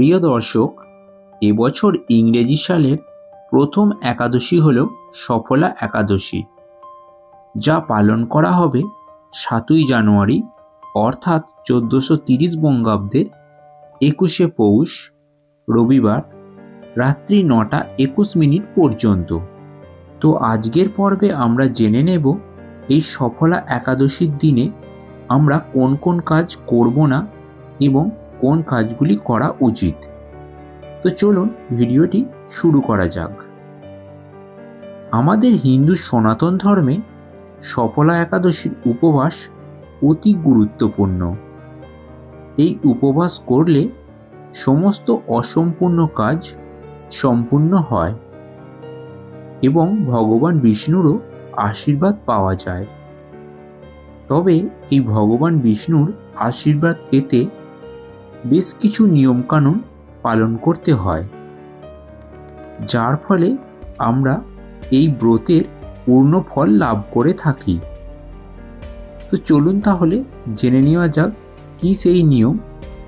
প্রিয় দর্শক, এবছর ইংরেজি সালের প্রথম একাদশী হল সফলা একাদশী, যা পালন করা হবে 7ই জানুয়ারি অর্থাৎ 1430 বঙ্গাব্দের 21শে পৌষ রবিবার রাত্রি 9:21 পর্যন্ত। তো আজকের পর্বে আমরা জেনে নেব এই সফলা একাদশীর দিনে আমরা কোন কোন কাজ করব না এবং কোন কাজগুলি করা উচিত। তো চলুন ভিডিওটি শুরু করা যাক। আমাদের হিন্দু সনাতন ধর্মে সফলা একাদশীর উপবাস অতি গুরুত্বপূর্ণ। এই উপবাস করলে সমস্ত অসম্পূর্ণ কাজ সম্পূর্ণ হয় এবং ভগবান বিষ্ণুরও আশীর্বাদ পাওয়া যায়। তবে এই ভগবান বিষ্ণুর আশীর্বাদ পেতে বেশ কিছু নিয়মকানুন পালন করতে হয়, যার ফলে আমরা এই ব্রতের পূর্ণ ফল লাভ করে থাকি। তো চলুন তাহলে জেনে নেওয়া যাক কি সেই নিয়ম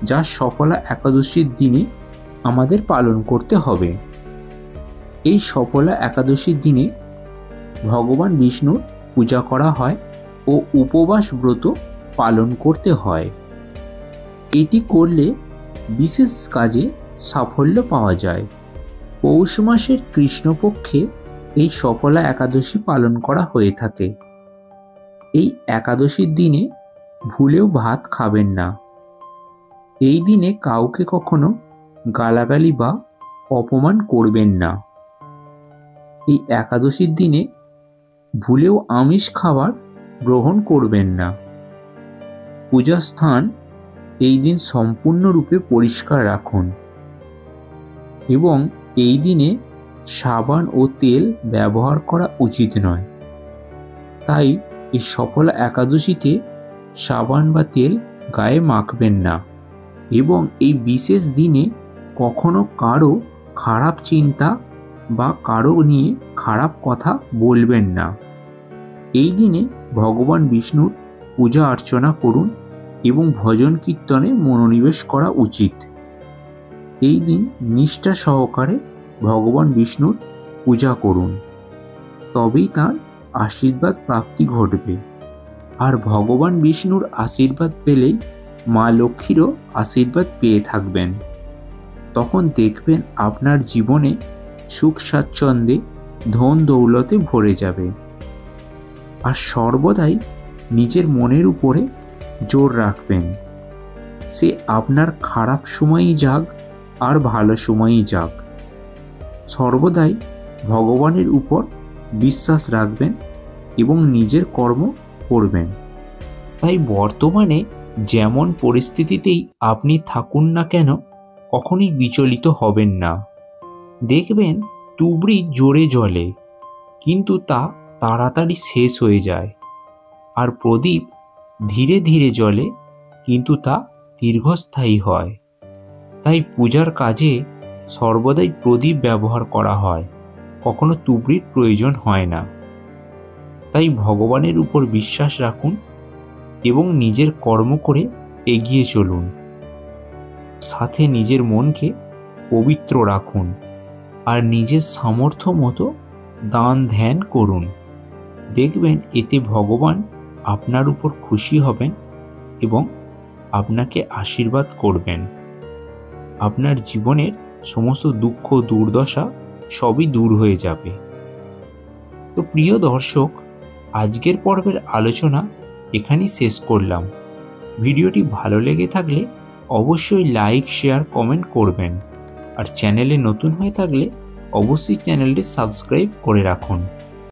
যা সফলা একাদশীর দিনে আমাদের পালন করতে হবে। এই সফলা একাদশীর দিনে ভগবান বিষ্ণুর পূজা করা হয় ও উপবাস ব্রত পালন করতে হয়। এটি করলে বিশেষ কাজে সাফল্য পাওয়া যায়। পৌষ মাসের কৃষ্ণপক্ষে এই সফলা একাদশী পালন করা হয়ে থাকে। এই একাদশীর দিনে ভুলেও ভাত খাবেন না। এই দিনে কাউকে কখনো গালাগালি বা অপমান করবেন না। এই একাদশীর দিনে ভুলেও আমিষ খাবার গ্রহণ করবেন না। পূজা স্থান এই দিন সম্পূর্ণরূপে পরিষ্কার রাখুন এবং এই দিনে সাবান ও তেল ব্যবহার করা উচিত নয়। তাই এই সফলা একাদশীতে সাবান বা তেল গায়ে মাখবেন না এবং এই বিশেষ দিনে কখনো কারো খারাপ চিন্তা বা কারো নিয়ে খারাপ কথা বলবেন না। এই দিনে ভগবান বিষ্ণুর পূজা অর্চনা করুন এবং ভজন কীর্তনে মনোনিবেশ করা উচিত। এই দিন নিষ্ঠা সহকারে ভগবান বিষ্ণুর পূজা করুন, তবেই তার আশীর্বাদ প্রাপ্তি ঘটবে। আর ভগবান বিষ্ণুর আশীর্বাদ পেলেই মা লক্ষ্মীরও আশীর্বাদ পেয়ে থাকবেন। তখন দেখবেন আপনার জীবনে সুখ স্বাচ্ছন্দ্যে ধন দৌলতে ভরে যাবে। আর সর্বদাই নিজের মনের উপরে জোর রাখবেন, সে আপনার খারাপ সময়ই যাক আর ভালো সময়ই যাক, সর্বদাই ভগবানের উপর বিশ্বাস রাখবেন এবং নিজের কর্ম করবেন। তাই বর্তমানে যেমন পরিস্থিতিতেই আপনি থাকুন না কেন, কখনোই বিচলিত হবেন না। দেখবেন তুবড়ি জোরে জ্বলে, কিন্তু তা তাড়াতাড়ি শেষ হয়ে যায়। আর প্রদীপ ধীরে ধীরে জ্বলে, কিন্তু তা দীর্ঘস্থায়ী হয়। তাই পূজার কাজে সর্বদাই প্রদীপ ব্যবহার করা হয়, কখনো তুবড়ির প্রয়োজন হয় না। তাই ভগবানের উপর বিশ্বাস রাখুন এবং নিজের কর্ম করে এগিয়ে চলুন। সাথে নিজের মনকে পবিত্র রাখুন আর নিজের সামর্থ্য মতো দান ধ্যান করুন। দেখবেন এতে ভগবান আপনার উপর খুশি হবেন এবং আপনাকে আশীর্বাদ করবেন। আপনার জীবনের সমস্ত দুঃখ দুর্দশা সবই দূর হয়ে যাবে। তো প্রিয় দর্শক, আজকের পর্বের আলোচনা এখানেই শেষ করলাম। ভিডিওটি ভালো লেগে থাকলে অবশ্যই লাইক শেয়ার কমেন্ট করবেন। আর চ্যানেলে নতুন হয়ে থাকলে অবশ্যই চ্যানেলটি সাবস্ক্রাইব করে রাখুন।